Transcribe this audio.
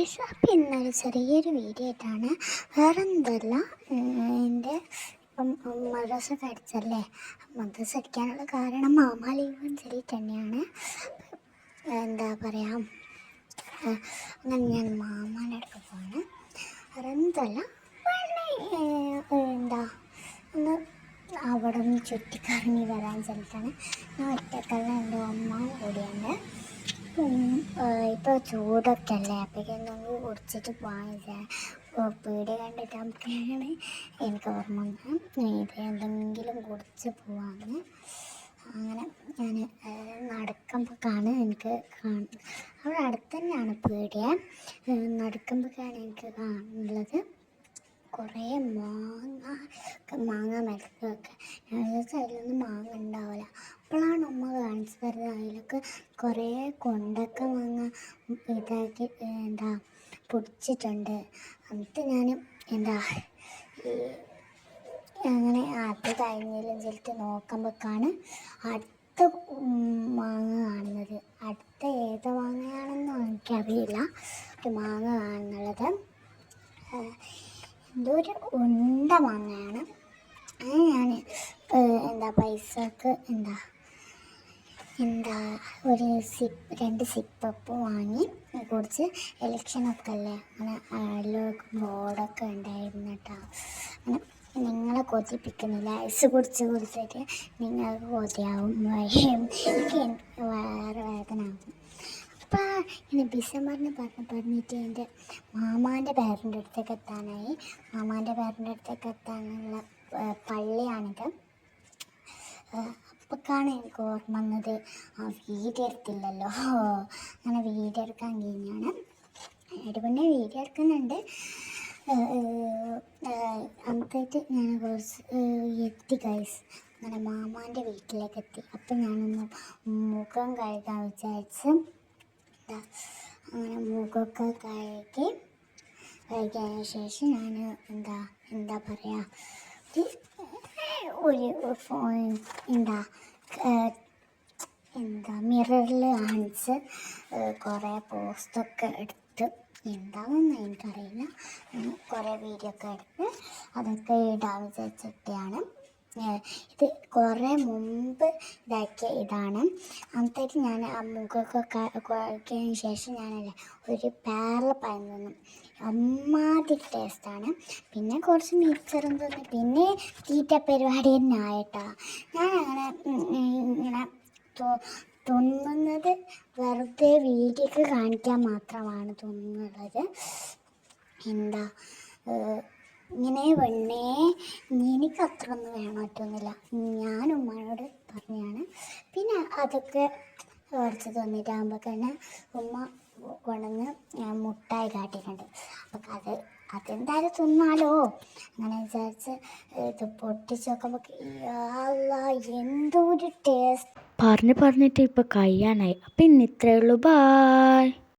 Guys, അപ്പം ഇന്നൊരു ചെറിയൊരു വീഡിയോ ആയിട്ടാണ്. വേറെ എന്തല്ല, എൻ്റെ ഇപ്പം മദ്രസ അടിച്ചല്ലേ. മദ്രസ അടിക്കാനുള്ള കാരണം മാമ ലീവ് ചെറിയിട്ട് തന്നെയാണ്. എന്താ പറയുക, അങ്ങനെ ഞാൻ മാമാൻ്റെ അടുത്ത് പോവാണ്. വേറെ എന്തല്ല, എന്താ ഒന്ന് അവിടെ നിന്ന് ചുറ്റിക്കറങ്ങി വരാൻ ചെന്നിട്ടാണ്. ഞാൻ ഒറ്റക്കല്ല, എൻ്റെ അമ്മ കൂടിയുണ്ട്. ഇപ്പോൾ ചൂടൊക്കെ അല്ലേ, അപ്പോഴേക്കും നമുക്ക് കുടിച്ചിട്ട് പോകാൻ പീടിക കണ്ടിട്ടാകുമ്പോഴാണ് എനിക്ക് ഓർമ്മ വന്നത് ഇത് എന്തെങ്കിലും കുടിച്ച് പോവാമെന്ന്. അങ്ങനെ ഞാൻ നടക്കുമ്പോഴാണ് എനിക്ക് അവിടെ അടുത്ത് തന്നെയാണ് പീടിക. നടക്കുമ്പോഴാണ് എനിക്ക് കാണുന്നത് കുറേ മാങ്ങ മരത്തിലൊക്കെ. ഞാൻ വിചാരിച്ചു അതിലൊന്നും മാങ്ങ ഉണ്ടാവില്ല. അപ്പോഴാണ് ഉമ്മ കാണിച്ചു തരുന്നത് അതിലൊക്കെ കുറേ കൊണ്ടക്ക മാങ്ങ ഇതാക്കി പൊടിച്ചിട്ടുണ്ട്. എന്നിട്ട് ഞാൻ അങ്ങനെ അത് കഴിഞ്ഞതിലും ചെലുത്തി നോക്കുമ്പോഴേക്കാണ് അടുത്ത മാങ്ങ കാണുന്നത്. അടുത്ത ഏത് മാങ്ങയാണെന്നും എനിക്കറിയില്ല. ഒരു മാങ്ങ കാണുന്നുള്ളത് എന്തോ ഒരു ഉണ്ട മാങ്ങയാണ്. അത് ഞാൻ പൈസക്ക് ഒരു രണ്ട് സിപ്പപ്പ് വാങ്ങി കുടിച്ച്. ഇലക്ഷനൊക്കെ അല്ലേ, അങ്ങനെ അതിലൊക്കെ ബോർഡൊക്കെ ഉണ്ടായിരുന്നു കേട്ടോ. അങ്ങനെ നിങ്ങളെ കൊതിപ്പിക്കുന്നില്ല, ഐസ് കുടിച്ചിട്ട് നിങ്ങൾക്ക് കൊതിയാവും, എനിക്ക് വേറെ വേദന ആവും. അപ്പോൾ ഇങ്ങനെ ഡിസംബറിന് പറഞ്ഞിട്ട് എൻ്റെ മാമാൻ്റെ പേരൻ്റെ അടുത്തേക്ക് എത്താനായി. മാമാൻ്റെ പേരൻ്റെ അടുത്തേക്ക് എത്താനുള്ള പള്ളിയാണിത്. അപ്പോഴാണ് എനിക്ക് ഓർമ്മ വന്നത് വീഡിയോ എടുത്തില്ലല്ലോ. അങ്ങനെ വീഡിയോ എടുക്കാൻ കഴിഞ്ഞാണ്. അതുകൊണ്ട് വീഡിയോ എടുക്കുന്നുണ്ട്. അന്നത്തേക്ക് ഞാൻ കുറച്ച് എത്തി ഗൈസ്. അങ്ങനെ മാമാൻ്റെ വീട്ടിലേക്ക് എത്തി. അപ്പം ഞാനൊന്ന് മുഖം കഴുകാൻ വിചാരിച്ച് അങ്ങനെ മുഖമൊക്കെ കഴുകിയതിന് ശേഷം ഞാൻ എന്താ പറയുക, മിററിൽ കാണിച്ച് കുറേ പോസ്റ്റൊക്കെ എടുത്ത്, എന്താണെന്ന് എനിക്കറിയില്ല, കുറേ വീഡിയോ ഒക്കെ എടുത്ത് അതൊക്കെ ഇടാൻ വിചാരിച്ചിട്ടാണ്. ഇത് കുറേ മുമ്പ് ഇതാക്കിയ ഇതാണ്. അന്നത്തേക്ക് ഞാൻ ആ മുഖമൊക്കെ കുഴക്കിയതിന് ശേഷം ഞാനല്ലേ ഒരു പഴം തിന്നു. അമ്മാതിരി ടേസ്റ്റാണ്. പിന്നെ കുറച്ച് മിക്സറും തിന്നു. പിന്നെ തീറ്റ പരിപാടി തന്നെ ആയിട്ടാ. ഞാനങ്ങനെ ഇങ്ങനെ തിന്നുന്നത് വെറുതെ വീഡിയോക്ക് കാണിക്കാൻ മാത്രമാണ് തിന്നുന്നത്. ഇങ്ങനെ എനിക്ക് അത്ര ഒന്നും വേണമൊന്നുമില്ല. ഞാൻ ഉമ്മയോട് പറഞ്ഞാണ്. പിന്നെ അതൊക്കെ കുറച്ച് തിന്നിട്ടാകുമ്പോൾ തന്നെ ഉമ്മ കൊണ്ടുവന്ന് മുട്ടായി കാട്ടിയിട്ടുണ്ട്. അപ്പം അതെന്തായാലും തിന്നാലോ അങ്ങനെ വിചാരിച്ച് ഇത് പൊട്ടിച്ച് നോക്കുമ്പോൾ എന്തോ ഒരു ടേസ്റ്റ്. പറഞ്ഞിട്ട് ഇപ്പോൾ കഴിയാനായി. അപ്പം ഇന്ന് ഇത്രയേ ഉള്ളൂ. ബായ്.